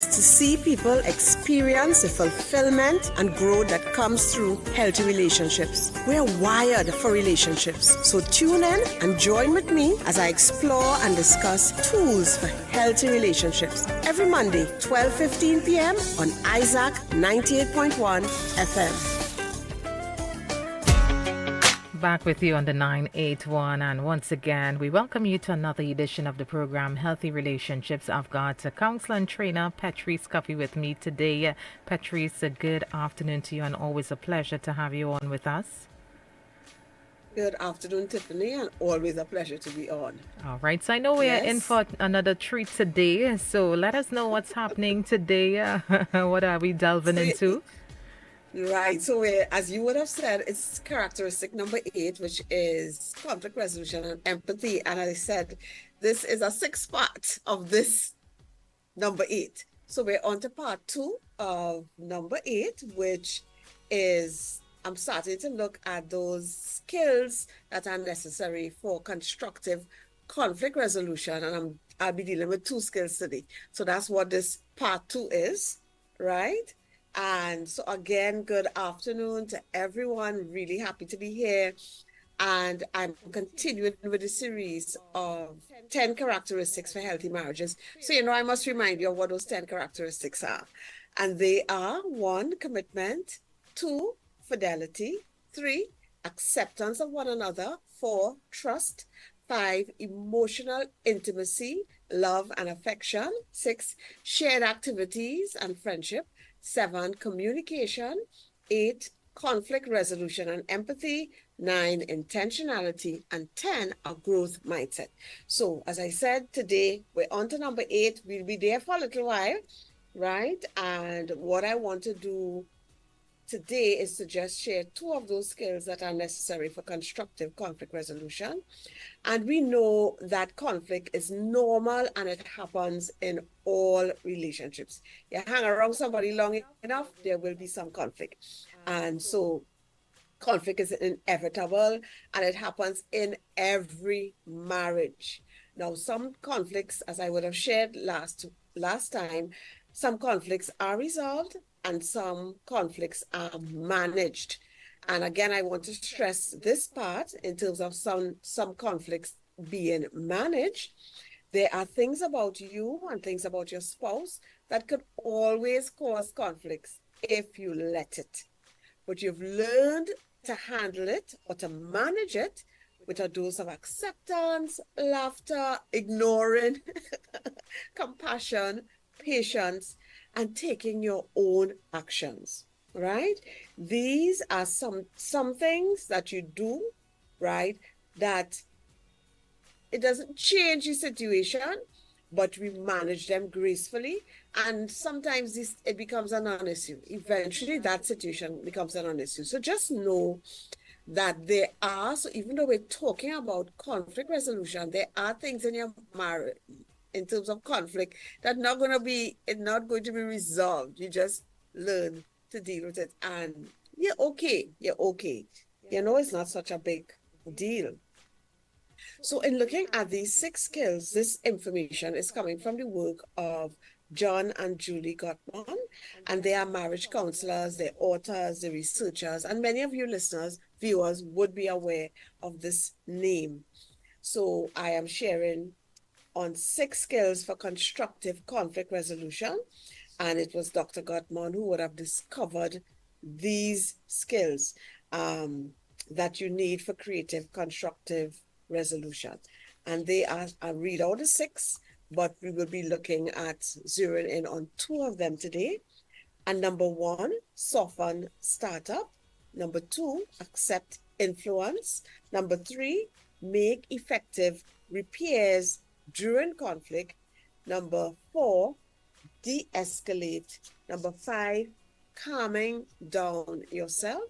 to see people experience the fulfillment and growth that comes through healthy relationships. We're wired for relationships, so tune in and join with me as I explore and discuss tools for healthy relationships every Monday, 12:15 p.m. on Isaac 98.1 FM. Back with you on the 981, and once again we welcome you to another edition of the program Healthy Relationships. I've got a counselor and trainer Petreece Cuffie with me today. Petreece, a good afternoon to you, and always a pleasure to have you on with us. Good afternoon, Tiffany, and always a pleasure to be on. All right, so I know we are in for another treat today, so let us know what's happening today. What are we delving into? Right. So as you would have said, it's characteristic number 8, which is conflict resolution and empathy. And as I said, this is a 6th part of this number 8. So we're on to part 2 of number 8, which is I'm starting to look at those skills that are necessary for constructive conflict resolution. And I'll be dealing with 2 skills today. So that's what this part 2 is, right? And so again, good afternoon to everyone. Really happy to be here. And I'm continuing with the series of 10 characteristics for healthy marriages. So, I must remind you of what those 10 characteristics are. And they are 1, commitment, 2, fidelity, 3, acceptance of one another, 4, trust, 5, emotional intimacy, love and affection, 6, shared activities and friendship, 7, communication, 8, conflict resolution and empathy, 9, intentionality, and 10, a growth mindset. So, as I said, today we're on to number 8. We'll be there for a little while, right? And what I want to do today is to just share 2 of those skills that are necessary for constructive conflict resolution. And we know that conflict is normal and it happens in all relationships. You hang around somebody long enough, there will be some conflict. And so conflict is inevitable and it happens in every marriage. Now, some conflicts, as I would have shared last time, some conflicts are resolved and some conflicts are managed. And again, I want to stress this part in terms of some conflicts being managed. There are things about you and things about your spouse that could always cause conflicts if you let it. But you've learned to handle it or to manage it with a dose of acceptance, laughter, ignoring, compassion, patience, and taking your own actions, right? These are some things that you do, right, that it doesn't change the situation, but we manage them gracefully. And sometimes it becomes a non-issue. Eventually, that situation becomes a non-issue. So just know that so even though we're talking about conflict resolution, there are things in your marriage, in terms of conflict, that's not going to be resolved. You just learn to deal with it and you're okay. It's not such a big deal. So in looking at these 6 skills, this information is coming from the work of John and Julie Gottman, and they are marriage counselors, they're authors, they're researchers, and many of you listeners, viewers would be aware of this name. So I am sharing on 6 skills for constructive conflict resolution. And it was Dr. Gottman who would have discovered these skills that you need for creative, constructive resolution. And they are, I'll read all the 6, but we will be looking at zeroing in on 2 of them today. And number 1, soften startup. Number 2, accept influence. Number 3, make effective repairs during conflict. Number 4, de-escalate. Number 5, calming down yourself.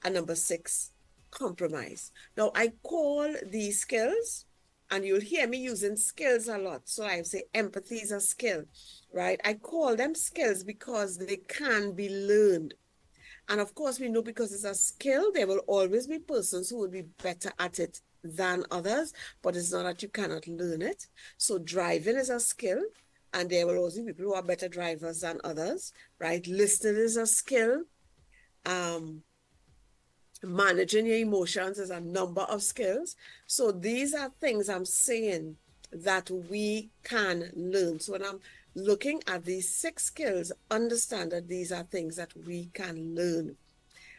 And number 6, compromise. Now, I call these skills, and you'll hear me using skills a lot. So I say empathy is a skill, right? I call them skills because they can be learned. And of course, we know because it's a skill, there will always be persons who will be better at it than others, but it's not that you cannot learn it. So driving is a skill. and there will also be people who are better drivers than others, right? Listening is a skill. Managing your emotions is a number of skills. So these are things I'm saying that we can learn. So when I'm looking at these 6 skills, understand that these are things that we can learn.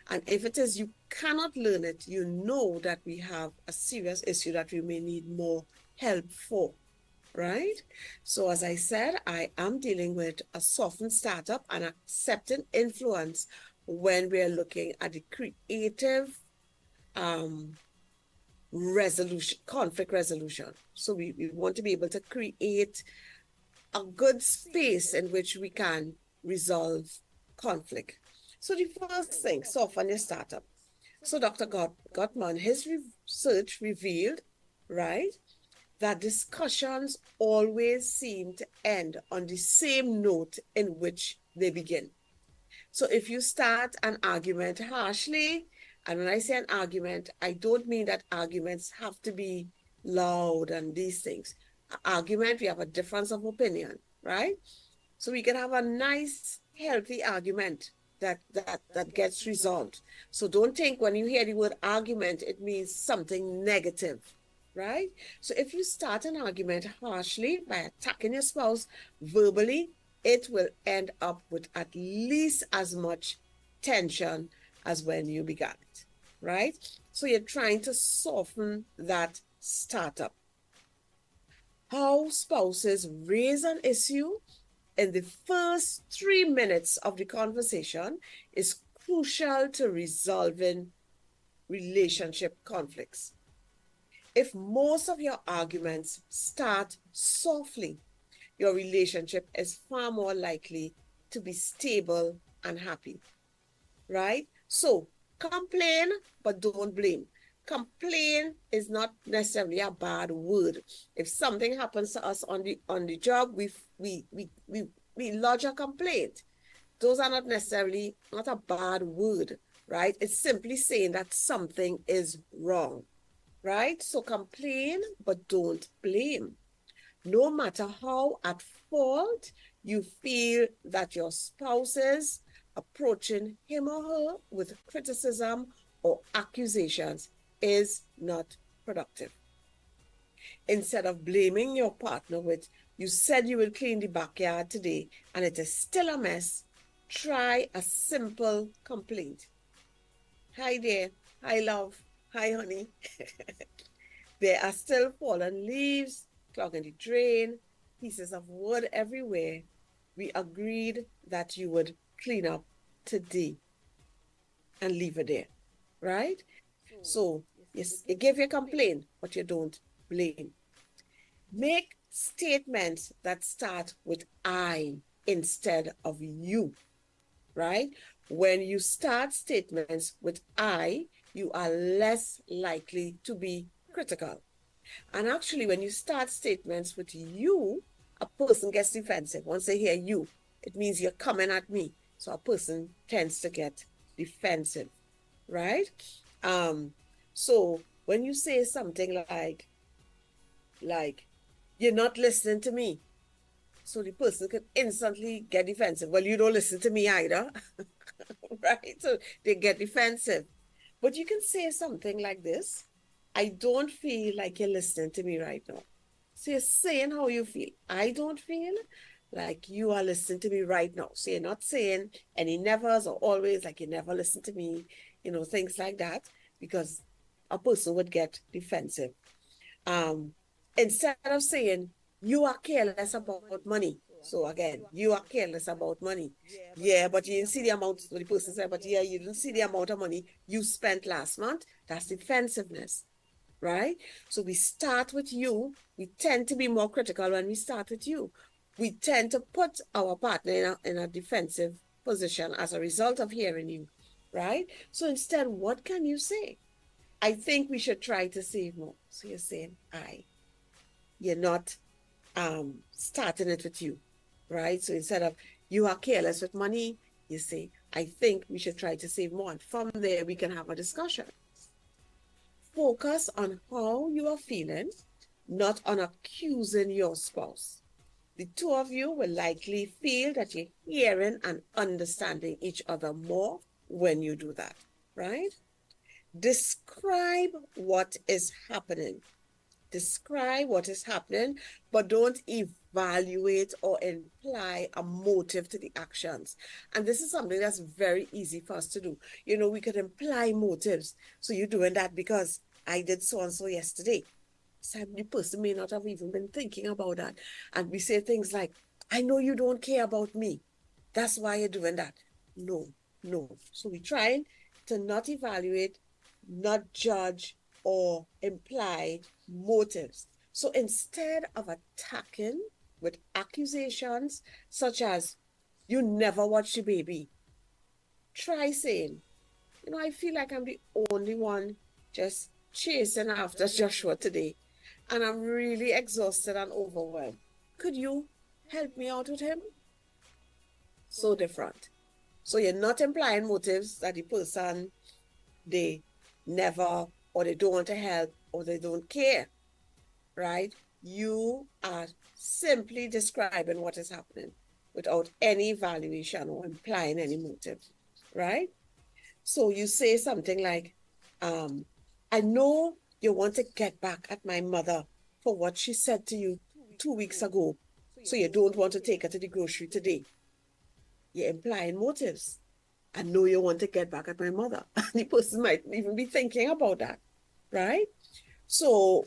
And if it is you cannot learn it, you know that we have a serious issue that we may need more help for, right? So as I said, I am dealing with a softened startup and accepting influence when we're looking at the creative conflict resolution. So we want to be able to create a good space in which we can resolve conflict. So the first thing, soften your startup. So Dr. Gottman, his research revealed, right, that discussions always seem to end on the same note in which they begin. So if you start an argument harshly, and when I say an argument, I don't mean that arguments have to be loud and these things. Argument, we have a difference of opinion, right? So we can have a nice, healthy argument that gets resolved. So don't think when you hear the word argument, it means something negative, right? So if you start an argument harshly by attacking your spouse verbally, it will end up with at least as much tension as when you began it, right? So you're trying to soften that startup. How spouses raise an issue in the first 3 minutes of the conversation is crucial to resolving relationship conflicts. If most of your arguments start softly, your relationship is far more likely to be stable and happy, right? So complain, but don't blame. Complain is not necessarily a bad word. If something happens to us on the job, we lodge a complaint. Those are not a bad word, right? It's simply saying that something is wrong, right? So complain, but don't blame. No matter how at fault you feel that your spouse is, approaching him or her with criticism or accusations is not productive. Instead of blaming your partner with, you said you will clean the backyard today and it is still a mess, try a simple complaint. Hi there. Hi, love. Hi, honey. There are still fallen leaves, clogging the drain, pieces of wood everywhere. We agreed that you would clean up today and leave it there, right? So yes, you give your complaint, but you don't blame. Make statements that start with I instead of you, right? When you start statements with I, you are less likely to be critical. And actually, when you start statements with you, a person gets defensive. Once they hear you, it means you're coming at me. So a person tends to get defensive, right? So when you say something like, you're not listening to me, so the person could instantly get defensive. Well, you don't listen to me either, right? So they get defensive. But you can say something like this: I don't feel like you're listening to me right now. So you're saying how you feel. I don't feel like you are listening to me right now. So you're not saying any nevers or always, like you never listen to me, things like that, because a person would get defensive. Instead of saying, you are careless about money. So again, you are careless about money. Yeah, but you didn't see the amount, the person said, but yeah, you didn't see the amount of money you spent last month. That's defensiveness, right? So we start with you. We tend to be more critical when we start with you. We tend to put our partner in a defensive position as a result of hearing you, right? So instead, what can you say? I think we should try to save more. So you're saying I. You're not starting it with you, right? So instead of you are careless with money, you say, I think we should try to save more. And from there, we can have a discussion. Focus on how you are feeling, not on accusing your spouse. The two of you will likely feel that you're hearing and understanding each other more when you do that, right? Describe what is happening. Describe what is happening, but don't evaluate or imply a motive to the actions. And this is something that's very easy for us to do. You know, we could imply motives. So you're doing that because I did so and so yesterday. So the person may not have even been thinking about that. And we say things like, I know you don't care about me. That's why you're doing that. No, no. So we're trying to not evaluate, not judge, or imply motives. So instead of attacking with accusations such as, you never watch the baby, try saying, you know, I feel like I'm the only one just chasing after Joshua today, and I'm really exhausted and overwhelmed. Could you help me out with him? So different. So you're not implying motives that the person, they never, or they don't want to help, or they don't care, right? You are simply describing what is happening without any evaluation or implying any motive, right? So you say something like, I know you want to get back at my mother for what she said to you 2 weeks ago, so you don't want to take her to the grocery today. You're implying motives. I know you want to get back at my mother. And the person might even be thinking about that, right? So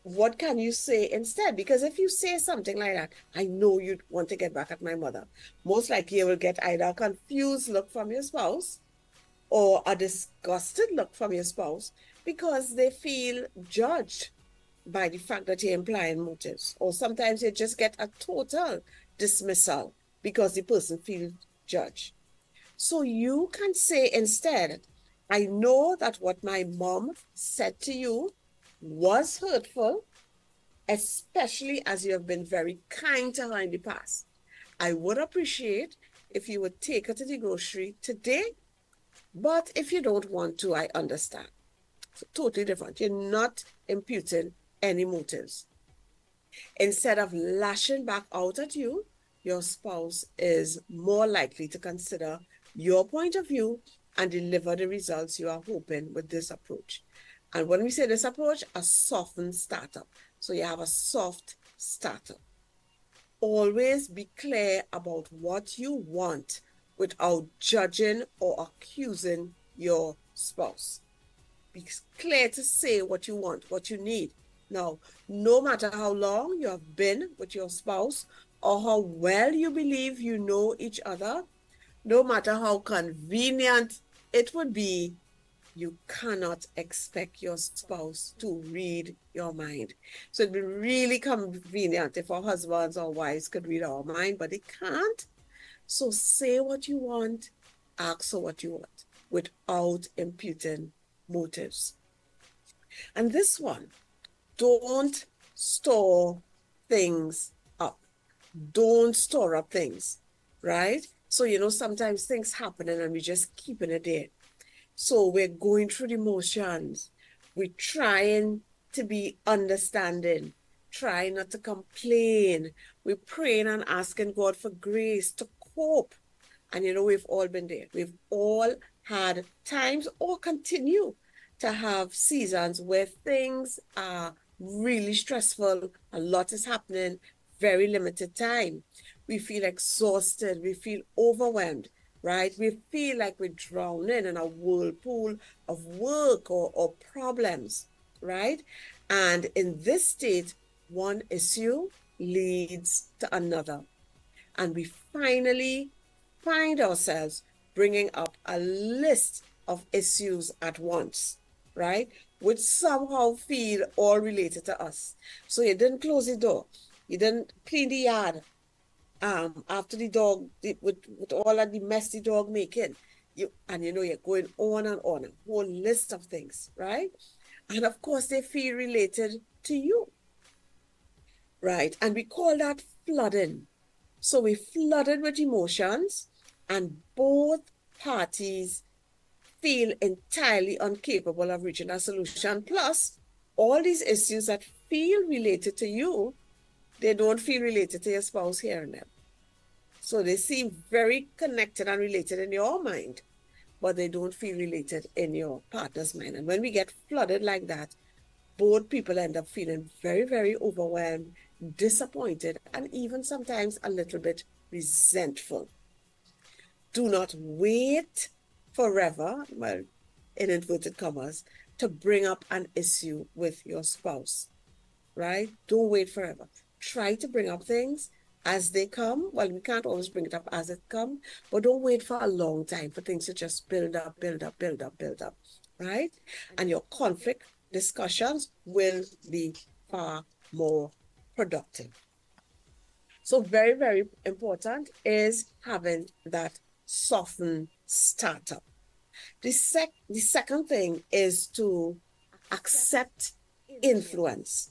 what can you say instead? Because if you say something like that, I know you want to get back at my mother, most likely you will get either a confused look from your spouse or a disgusted look from your spouse because they feel judged by the fact that you're implying motives. Or sometimes you just get a total dismissal because the person feels judged. So you can say instead, I know that what my mom said to you was hurtful, especially as you have been very kind to her in the past. I would appreciate if you would take her to the grocery today, but if you don't want to, I understand. So totally different. You're not imputing any motives. Instead of lashing back out at you, your spouse is more likely to consider your point of view and deliver the results you are hoping with this approach. And when we say this approach, a softened startup. So you have a soft startup. Always be clear about what you want without judging or accusing your spouse. Be clear to say what you want, what you need. Now, no matter how long you have been with your spouse or how well you believe you know each other, no matter how convenient it would be, you cannot expect your spouse to read your mind. So it'd be really convenient if our husbands or wives could read our mind, but they can't. So say what you want, ask for what you want, without imputing motives. And this one, don't store things up. Don't store up things, right? So, you know, sometimes things happening and we just keeping it there. So we're going through the motions. We're trying to be understanding, trying not to complain. We're praying and asking God for grace to cope. And you know, we've all been there. We've all had times or continue to have seasons where things are really stressful. A lot is happening, very limited time. We feel exhausted. We feel overwhelmed, right? We feel like we're drowning in a whirlpool of work or problems, right? And in this state, one issue leads to another. And we finally find ourselves bringing up a list of issues at once, right? Which somehow feel all related to us. So you didn't close the door. You didn't clean the yard after the dog, with all of the mess the dog making. And you know, you're going on and on, a whole list of things, right? And of course, they feel related to you, right? And we call that flooding. So we flooded with emotions, and both parties feel entirely incapable of reaching a solution. Plus, all these issues that feel related to you they don't feel related to your spouse hearing them. So they seem very connected and related in your mind, but they don't feel related in your partner's mind. And when we get flooded like that, both people end up feeling very, very overwhelmed, disappointed, and even sometimes a little bit resentful. Do not wait forever, well, in inverted commas, to bring up an issue with your spouse, right? Don't wait forever. Try to bring up things as they come. Well, we can't always bring it up as it comes, but don't wait for a long time for things to just build up, build up, build up, build up, right? And your conflict discussions will be far more productive. So very, very important is having that softened startup. The second thing is to accept influence.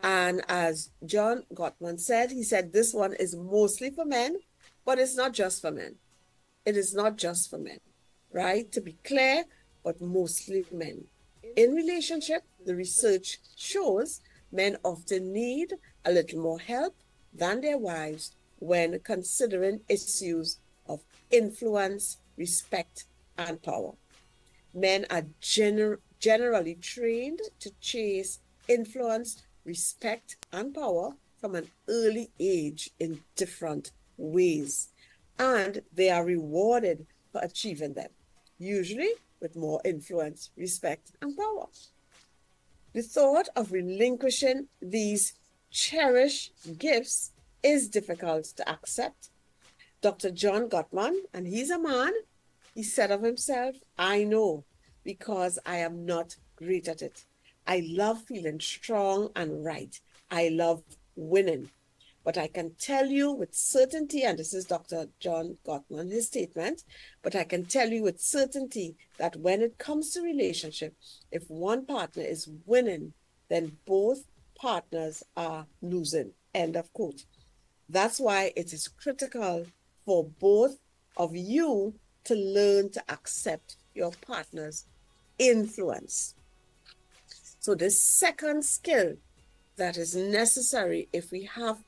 And as John Gottman said, he said this one is mostly for men, but it's not just for men. It is not just for men, right? To be clear, but mostly men. In relationship, the research shows men often need a little more help than their wives when considering issues of influence, respect, and power. Men are generally trained to chase influence, respect, and power from an early age in different ways. And they are rewarded for achieving them, usually with more influence, respect, and power. The thought of relinquishing these cherished gifts is difficult to accept. Dr. John Gottman, and he's a man, he said of himself, I know because I am not great at it. I love feeling strong and right. I love winning. But I can tell you with certainty, and this is Dr. John Gottman, his statement, but I can tell you with certainty that when it comes to relationship, if one partner is winning, then both partners are losing. End of quote. That's why it is critical for both of you to learn to accept your partner's influence. So the second skill that is necessary if we have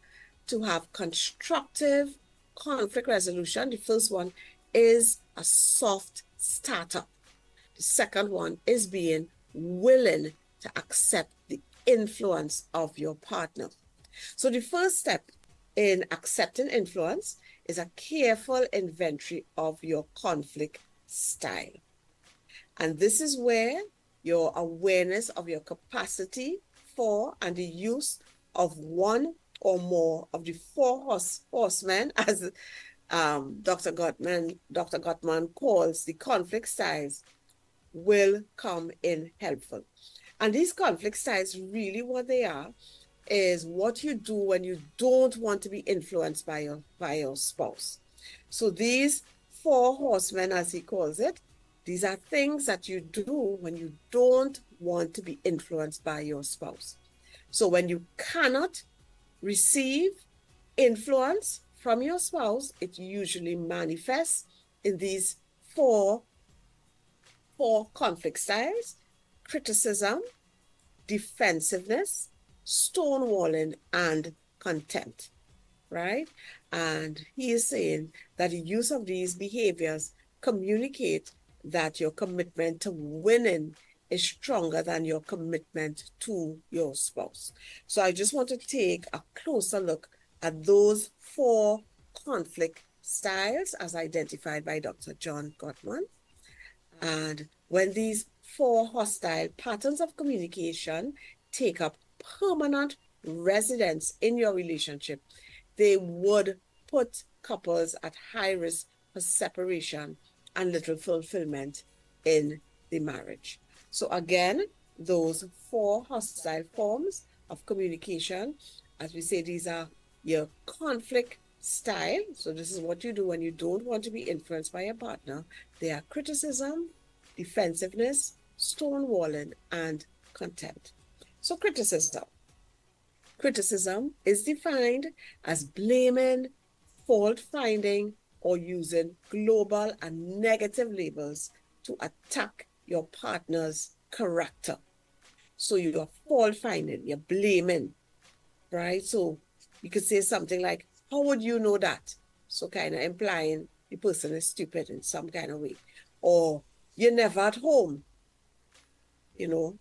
to have constructive conflict resolution, the first one is a soft startup. The second one is being willing to accept the influence of your partner. So the first step in accepting influence is a careful inventory of your conflict style. And this is where your awareness of your capacity for and the use of one or more of the four horsemen, as Dr. Gottman calls the conflict styles, will come in helpful. And these conflict styles, really what they are, is what you do when you don't want to be influenced by your spouse. So these four horsemen, as he calls it, these are things that you do when you don't want to be influenced by your spouse. So when you cannot receive influence from your spouse, it usually manifests in these four conflict styles: criticism, defensiveness, stonewalling, and contempt, right? And he is saying that the use of these behaviors communicate that your commitment to winning is stronger than your commitment to your spouse. So I just want to take a closer look at those four conflict styles as identified by Dr. John Gottman. And when these four hostile patterns of communication take up permanent residence in your relationship, they would put couples at high risk for separation and little fulfillment in the marriage. So again, those four hostile forms of communication, as we say, these are your conflict style. So this is what you do when you don't want to be influenced by your partner. They are criticism, defensiveness, stonewalling, and contempt. So criticism. Criticism is defined as blaming, fault-finding, or using global and negative labels to attack your partner's character. So you're fault-finding, you're blaming, right? So You could say something like, how would you know that? So kind of implying the person is stupid in some kind of way. Or you're never at home. You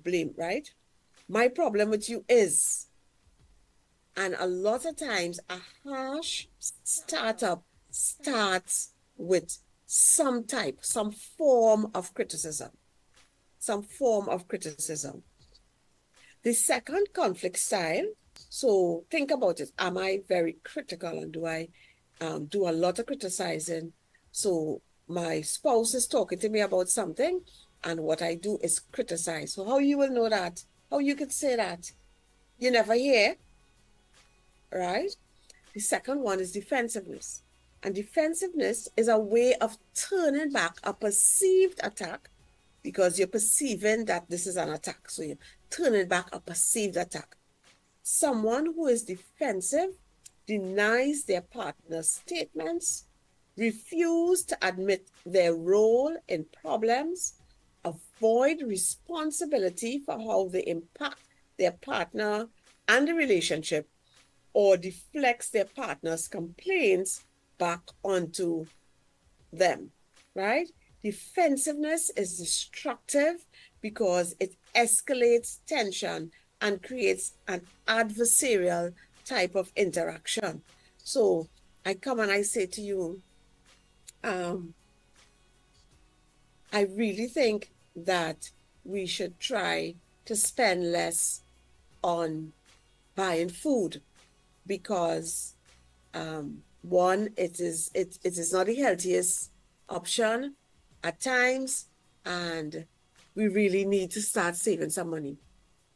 blame, right? My problem with you is, and a lot of times a harsh startup starts with some form of criticism, some form of criticism. The second conflict style, so think about it. Am I very critical, and do I do a lot of criticizing? So my spouse is talking to me about something, and what I do is criticize. So how you will know that? How you could say that? You never hear, right? The second one is defensiveness. And defensiveness is a way of turning back a perceived attack, because you're perceiving that this is an attack. So you're turning back a perceived attack. Someone who is defensive denies their partner's statements, refuse to admit their role in problems, avoid responsibility for how they impact their partner and the relationship, or deflects their partner's complaints back onto them, right? Defensiveness is destructive because it escalates tension and creates an adversarial type of interaction. So I come and I say to you, I really think that we should try to spend less on buying food, because one, it is not the healthiest option at times, and we really need to start saving some money.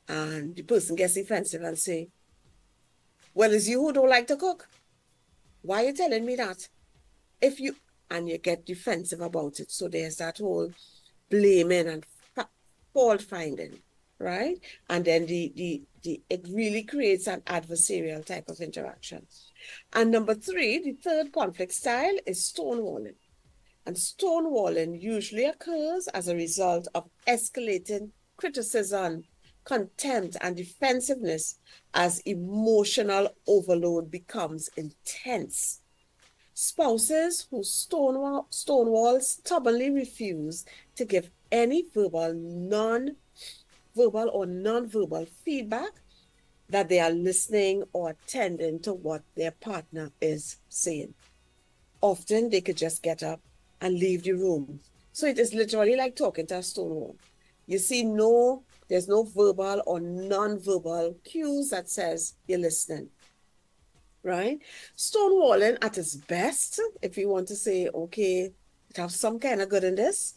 And the person gets defensive and say, well, it's you who don't like to cook. Why are you telling me that? And you get defensive about it. So there's that whole blaming and fault finding, right? And then it really creates an adversarial type of interaction. And number three, the third conflict style is stonewalling. And stonewalling usually occurs as a result of escalating criticism, contempt, and defensiveness as emotional overload becomes intense. Spouses who stonewall stubbornly refuse to give any verbal or non-verbal feedback that they are listening or attending to what their partner is saying. Often they could just get up and leave the room. So it is literally like talking to a stone wall. You see, there's no verbal or non-verbal cues that says you're listening, right? Stonewalling at its best, if you want to say, okay, it has some kind of good in this,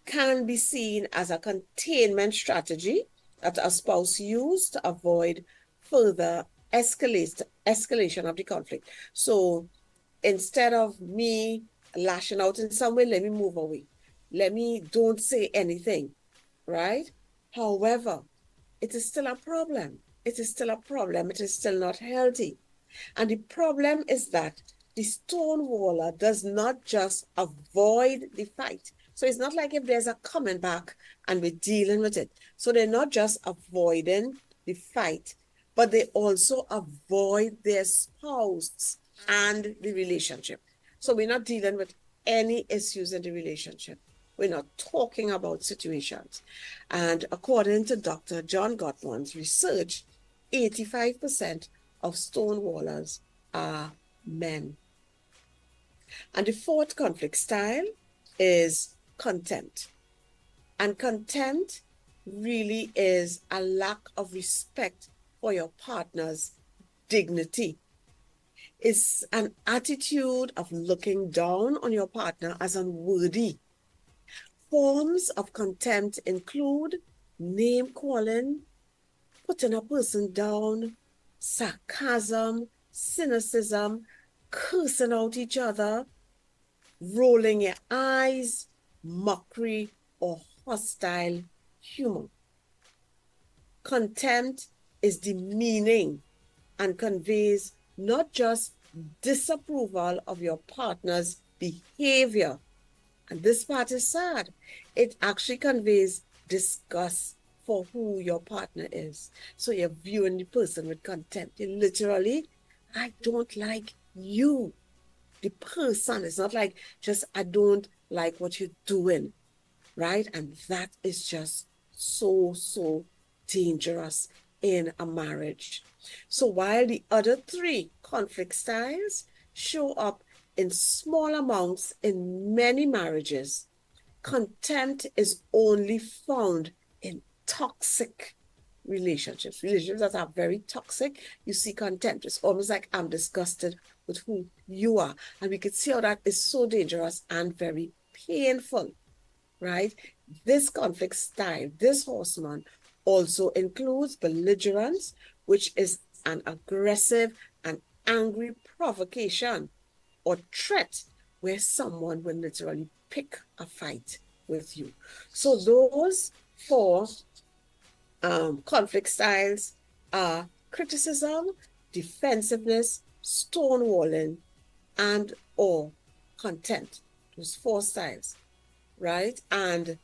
can be seen as a containment strategy that a spouse used to avoid further escalation of the conflict. So instead of me lashing out in some way, let me move away. Don't say anything, right? However, it is still a problem. It is still a problem. It is still not healthy. And the problem is that the stonewaller does not just avoid the fight. So it's not like if there's a coming back and we're dealing with it. So they're not just avoiding the fight, but they also avoid their spouse and the relationship. So we're not dealing with any issues in the relationship. We're not talking about situations. And according to Dr. John Gottman's research, 85% of stonewallers are men. And the fourth conflict style is contempt. And contempt really is a lack of respect for your partner's dignity. It's an attitude of looking down on your partner as unworthy. Forms of contempt include name calling, putting a person down, sarcasm, cynicism, cursing out each other, rolling your eyes, mockery, or hostile humor. Contempt is demeaning and conveys not just disapproval of your partner's behavior, and this part is sad, it actually conveys disgust for who your partner is. So you're viewing the person with contempt. You literally, I don't like you, the person. It's not like just, I don't like what you're doing, right? And that is just so, so dangerous in a marriage. So while the other three conflict styles show up in small amounts in many marriages, contempt is only found in toxic relationships. Relationships that are very toxic, you see contempt. It's almost like I'm disgusted with who you are. And we can see how that is so dangerous and very painful, right? This conflict style, this horseman, also includes belligerence, which is an aggressive and angry provocation or threat where someone will literally pick a fight with you. So those four conflict styles are criticism, defensiveness, stonewalling, and or contempt. Those four styles, right? And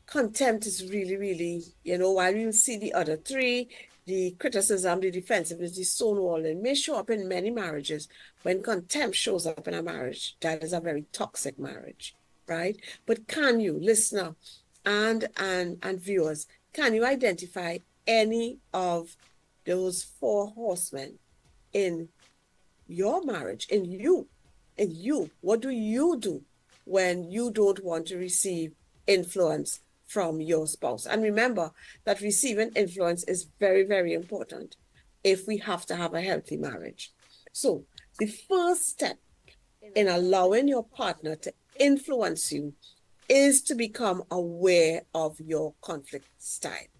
contempt is really, really, while you see the other three, the criticism, the defensiveness, the stonewalling may show up in many marriages. When contempt shows up in a marriage, that is a very toxic marriage, right? But can you, listener and viewers, can you identify any of those four horsemen in your marriage, in you? What do you do when you don't want to receive influence from your spouse? And remember that receiving influence is very, very important if we have to have a healthy marriage. So the first step in allowing your partner to influence you is to become aware of your conflict style.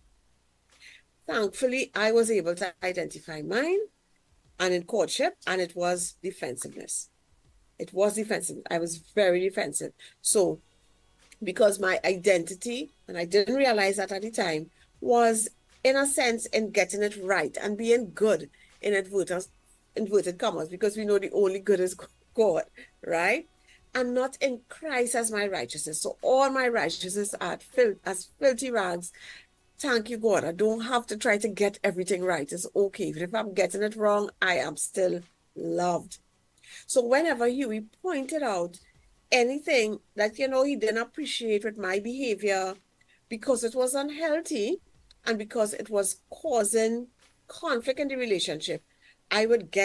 Thankfully, I was able to identify mine, and in courtship, and it was defensiveness. It was defensive. I was very defensive. So because my identity, and I didn't realize that at the time, was in a sense in getting it right and being good in inverted commas, because we know the only good is God, right? And not in Christ as my righteousness. So all my righteousness are as filthy rags. Thank you, God. I don't have to try to get everything right. It's okay. Even if I'm getting it wrong, I am still loved. So whenever Huey pointed out anything that, he didn't appreciate with my behavior because it was unhealthy and because it was causing conflict in the relationship, I would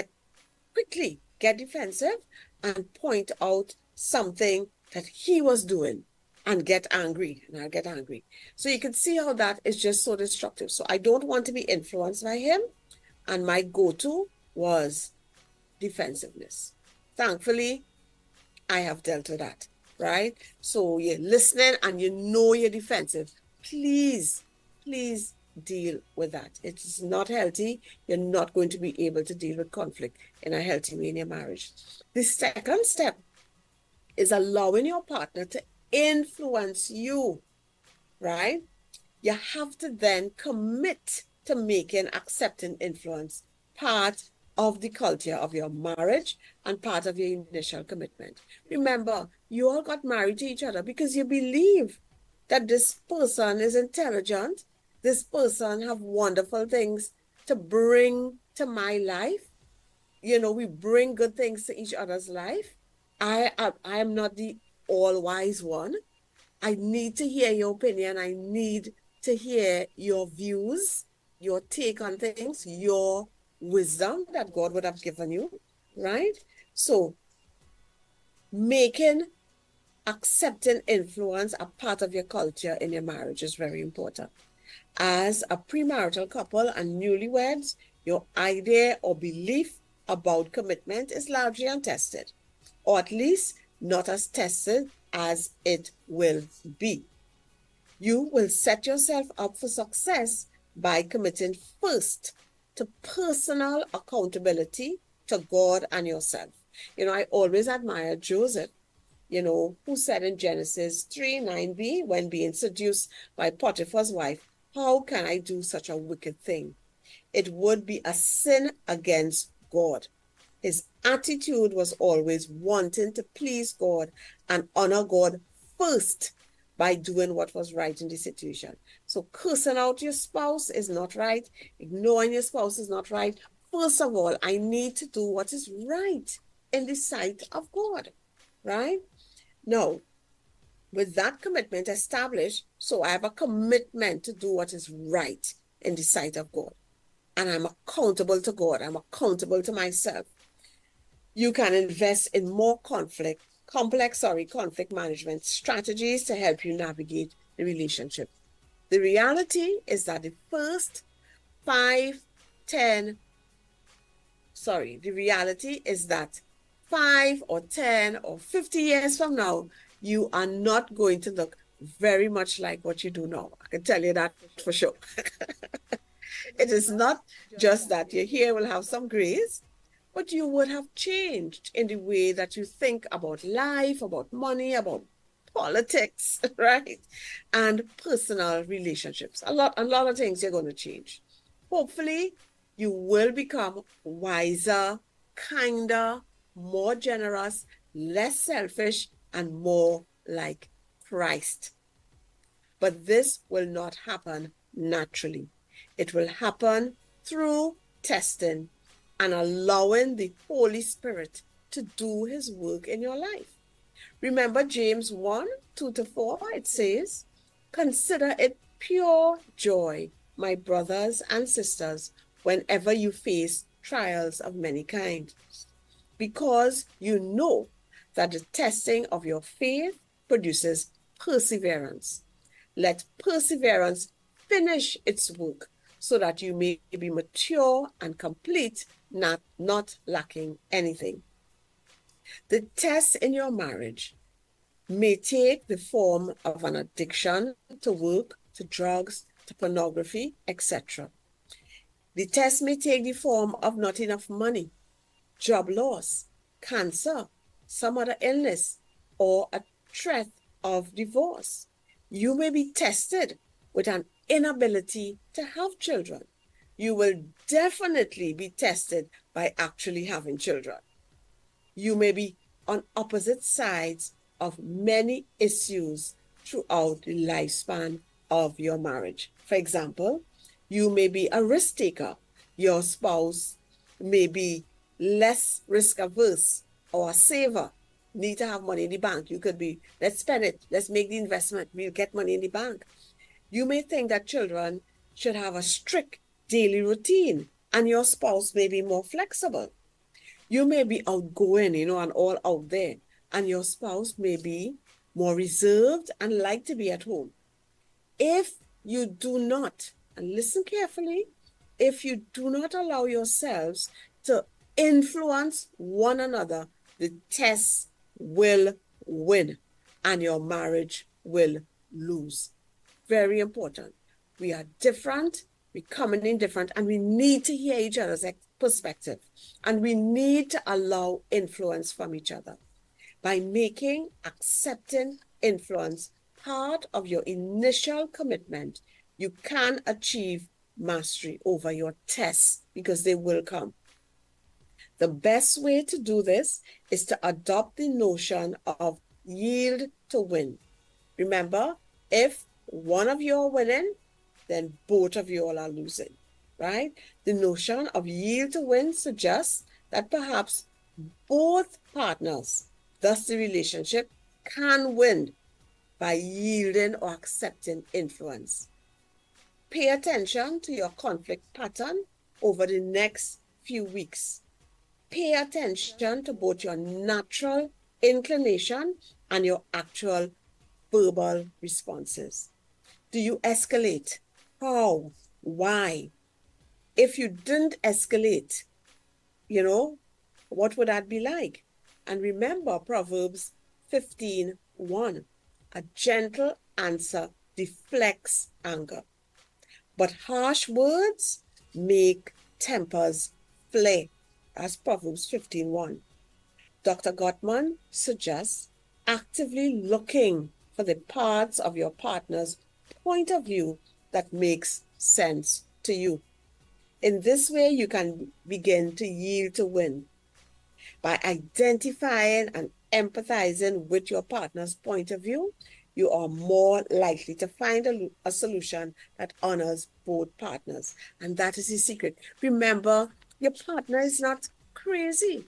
quickly get defensive and point out something that he was doing and get angry, and I'll get angry. So you can see how that is just so destructive. So I don't want to be influenced by him, and my go-to was defensiveness. Thankfully, I have dealt with that, right? So you're listening and you're defensive. Please, please deal with that. It is not healthy. You're not going to be able to deal with conflict in a healthy way in your marriage. The second step is allowing your partner to influence you, right? You have to then commit to making accepting influence part of the culture of your marriage and part of your initial commitment. Remember, you all got married to each other because you believe that this person is intelligent, this person have wonderful things to bring to my life. We bring good things to each other's life. I am not the all-wise one. I need to hear your opinion. I need to hear your views, your take on things, your wisdom that God would have given you, right? So making accepting influence a part of your culture in your marriage is very important. As a premarital couple and newlyweds, your idea or belief about commitment is largely untested, or at least not as tested as it will be. You will set yourself up for success by committing first to personal accountability to God and yourself. I always admired Joseph, who said in Genesis 3:9b, when being seduced by Potiphar's wife, "How can I do such a wicked thing? It would be a sin against God." His attitude was always wanting to please God and honor God first by doing what was right in the situation. So cursing out your spouse is not right. Ignoring your spouse is not right. First of all, I need to do what is right in the sight of God, right? Now, with that commitment established, so I have a commitment to do what is right in the sight of God. And I'm accountable to God. I'm accountable to myself. You can invest in more complex conflict management strategies to help you navigate the relationship. The reality is that the reality is that 5 or 10 or 50 years from now, you are not going to look very much like what you do now. I can tell you that for sure. It is not just that your hair will have some grays, but you would have changed in the way that you think about life, about money, about politics, right? And personal relationships. A lot of things you're going to change. Hopefully, you will become wiser, kinder, more generous, less selfish, and more like Christ. But this will not happen naturally. It will happen through testing and allowing the Holy Spirit to do his work in your life. Remember James 1:2-4, it says, "Consider it pure joy, my brothers and sisters, whenever you face trials of many kinds, because you know that the testing of your faith produces perseverance. Let perseverance finish its work so that you may be mature and complete, not lacking anything." The test in your marriage may take the form of an addiction to work, to drugs, to pornography, etc. The test may take the form of not enough money, job loss, cancer, some other illness, or a threat of divorce. You may be tested with an inability to have children. You will definitely be tested by actually having children. You may be on opposite sides of many issues throughout the lifespan of your marriage. For example, you may be a risk taker. Your spouse may be less risk averse or a saver, need to have money in the bank. You could be, let's spend it, let's make the investment, we'll get money in the bank. You may think that children should have a strict daily routine, and your spouse may be more flexible. You may be outgoing, and all out there, and your spouse may be more reserved and like to be at home. If you do not, and listen carefully, if you do not allow yourselves to influence one another, the test will win and your marriage will lose. Very important. We are different, we're coming in different, and we need to hear each other's perspective. And we need to allow influence from each other. By making accepting influence part of your initial commitment, you can achieve mastery over your tests because they will come. The best way to do this is to adopt the notion of yield to win. Remember, if one of you are winning, then both of you all are losing, right? The notion of yield to win suggests that perhaps both partners, thus the relationship, can win by yielding or accepting influence. Pay attention to your conflict pattern over the next few weeks. Pay attention to both your natural inclination and your actual verbal responses. Do you escalate? How? Why? If you didn't escalate, what would that be like? And remember Proverbs 15:1. A gentle answer deflects anger, but harsh words make tempers flare. That's Proverbs 15:1. Dr. Gottman suggests actively looking for the parts of your partner's point of view that makes sense to you. In this way, you can begin to yield to win. By identifying and empathizing with your partner's point of view, you are more likely to find a solution that honors both partners. And that is the secret. Remember, your partner is not crazy,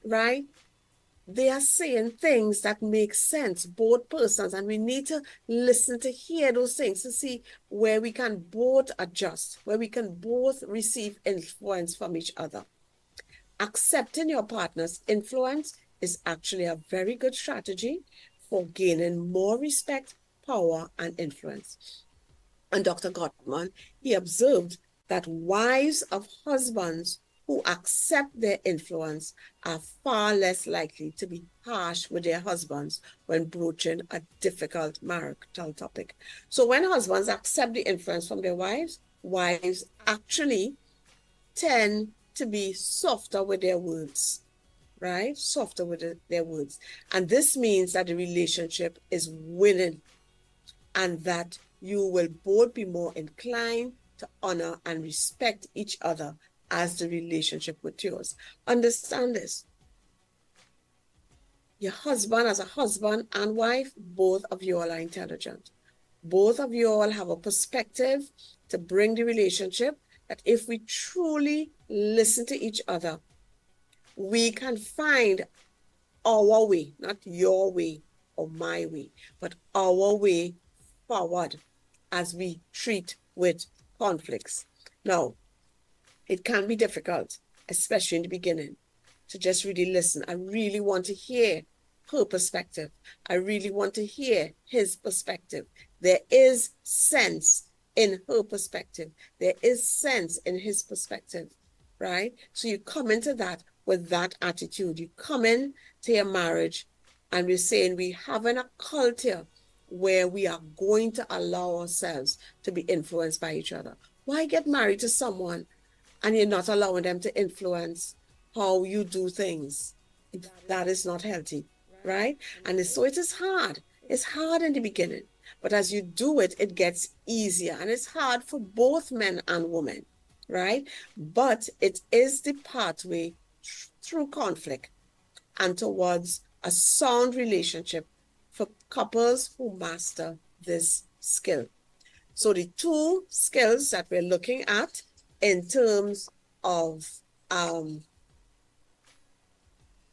right? They are saying things that make sense, both persons, and we need to listen to hear those things to see where we can both adjust, where we can both receive influence from each other. Accepting your partner's influence is actually a very good strategy for gaining more respect, power, and influence. And Dr. Gottman, he observed that wives of husbands who accept their influence are far less likely to be harsh with their husbands when broaching a difficult marital topic. So when husbands accept the influence from their wives, wives actually tend to be softer with their words, right? Softer with their words. And this means that the relationship is winning and that you will both be more inclined to honor and respect each other as the relationship matures. Understand this. Your husband, as a husband and wife, both of you all are intelligent. Both of you all have a perspective to bring the relationship that if we truly listen to each other, we can find our way, not your way or my way, but our way forward as we treat with conflicts. Now, it can be difficult, especially in the beginning, to just really listen. I really want to hear her perspective. I really want to hear his perspective. There is sense in her perspective. There is sense in his perspective, right? So you come into that with that attitude. You come in to your marriage and we're saying we having a culture where we are going to allow ourselves to be influenced by each other. Why get married to someone and you're not allowing them to influence how you do things? That is not healthy, right? And so it is hard. It's hard in the beginning. But as you do it, it gets easier. And it's hard for both men and women, right? But it is the pathway through conflict and towards a sound relationship for couples who master this skill. So the two skills that we're looking at in terms of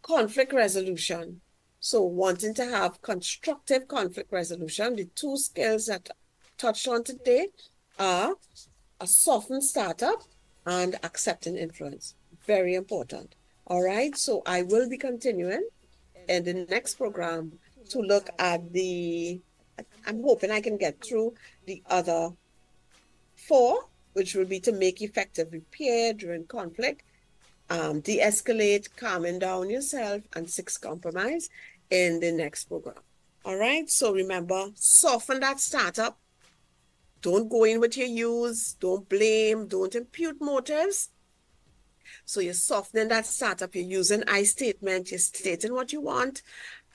conflict resolution, so wanting to have constructive conflict resolution, the two skills that I touched on today are a softened startup and accepting influence. Very important. All right, so I will be continuing in the next program to look at I'm hoping I can get through the other 4, which will be to make effective repair during conflict, de-escalate, calming down yourself, and 6, compromise in the next program. All right, so remember, soften that startup. Don't go in with your use, don't blame, don't impute motives. So you're softening that startup, you're using I statement, you're stating what you want,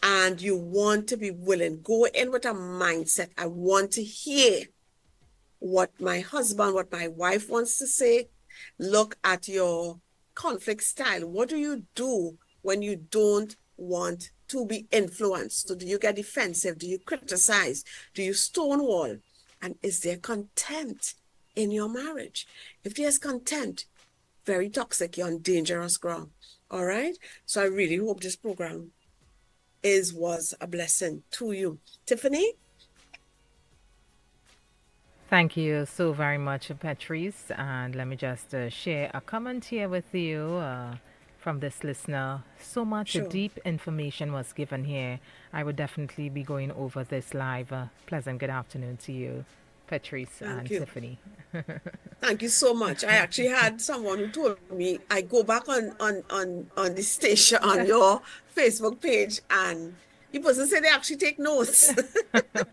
and you want to be willing. Go in with a mindset. I want to hear what my husband, what my wife wants to say. Look at your conflict style. What do you do when you don't want to be influenced? So do you get defensive? Do you criticize? Do you stonewall? And is there contempt in your marriage? If there's contempt, very toxic, you're on dangerous ground. All right? So I really hope this program was a blessing to you. Tiffany? Thank you so very much, Petreece. And let me just share a comment here with you from this listener. So much deep information was given here. I would definitely be going over this live. Pleasant good afternoon to you, Petreece and Tiffany. Thank you so much. I actually had someone who told me I go back on the station, on your Facebook page, and the person said they actually take notes.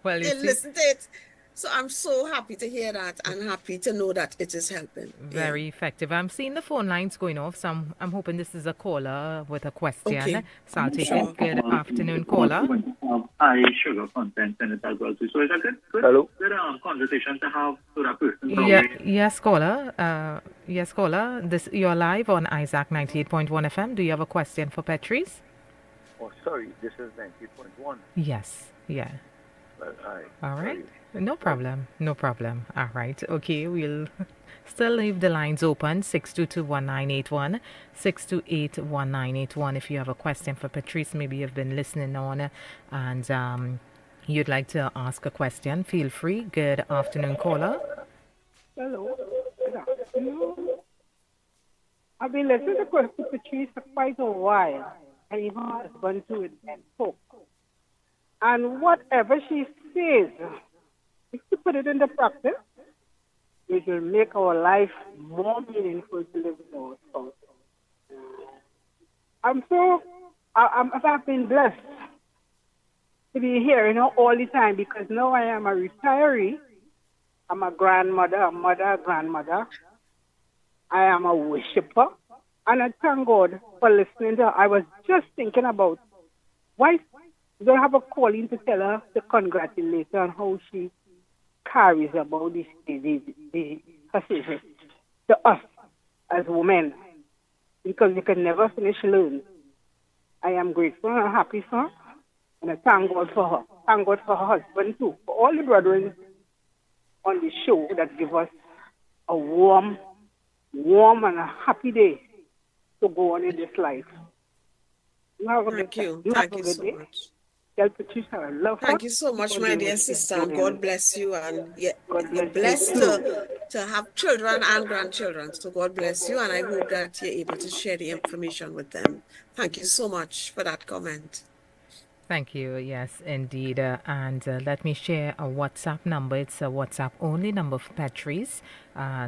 Well, they listen to it. So I'm so happy to hear that and happy to know that it is helping. Very effective. I'm seeing the phone lines going off, so I'm hoping this is a caller with a question. Okay. So I'll take it. Good afternoon, caller. High sugar content in it as well. So it's a good conversation to have to that person. Yes, caller. Yes, caller. You're live on Isaac 98.1 FM. Do you have a question for Petreece? Oh, sorry. This is 98.1. Yes. Yeah. All right. No problem. No problem. All right. Okay. We'll still leave the lines open 622-1981, 628-1981. If you have a question for Petreece, maybe you've been listening on and you'd like to ask a question, feel free. Good afternoon, caller. Hello. Good afternoon. I've been listening to Petreece for quite a while, and even my husband too with them folk. And whatever she says, if we put it into practice, it will make our life more meaningful to live with our spouse. I've been blessed to be here, all the time, because now I am a retiree. I'm a grandmother, a mother, grandmother. I am a worshiper. And I thank God for listening to her. I was just thinking about why do I have a calling to tell her to congratulate her on how she carries about the message to us as women, because we can never finish learning. I am grateful and happy for her, and I thank God for her. Thank God for her husband too, for all the brethren on the show that give us a warm and a happy day to go on in this life. Thank you. Thank you so much. Tell Petreece I love her. Thank you so much, my dear sister. God bless you. And you're blessed to have children and grandchildren. So God bless you. And I hope that you're able to share the information with them. Thank you so much for that comment. Thank you. Yes, indeed. And let me share a WhatsApp number. It's a WhatsApp only number for Petreece.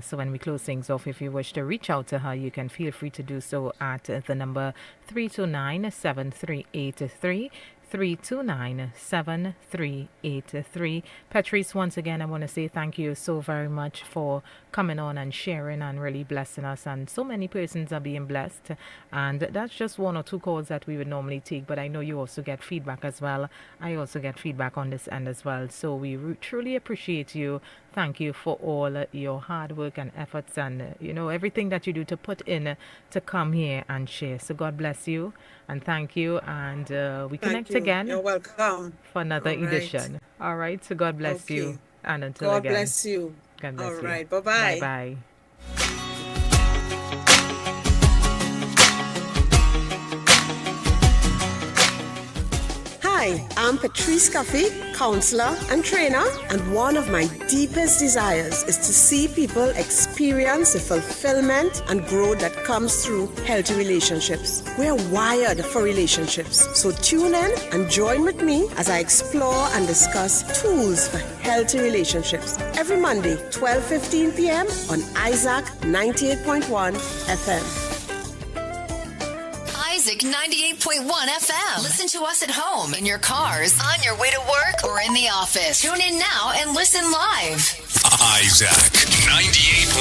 So when we close things off, if you wish to reach out to her, you can feel free to do so at the number 329-7383. 329-7383. Petreece, once again, I want to say thank you so very much for coming on and sharing and really blessing us. And so many persons are being blessed. And that's just one or two calls that we would normally take. But I know you also get feedback as well. I also get feedback on this end as well. So we truly appreciate you. Thank you for all your hard work and efforts and, everything that you do to put in to come here and share. So God bless you and thank you. And we connect again. You're welcome. For another edition. All right. So God bless you. And until again. God bless you. God bless you. All right. Bye-bye. Bye-bye. Hi, I'm Petreece Cuffie, counselor and trainer, and one of my deepest desires is to see people experience the fulfillment and growth that comes through healthy relationships. We're wired for relationships, so tune in and join with me as I explore and discuss tools for healthy relationships every Monday, 12:15 p.m. on Isaac 98.1 FM. Isaac 98.1 FM. Listen to us at home, in your cars, on your way to work, or in the office. Tune in now and listen live. Isaac 98.1.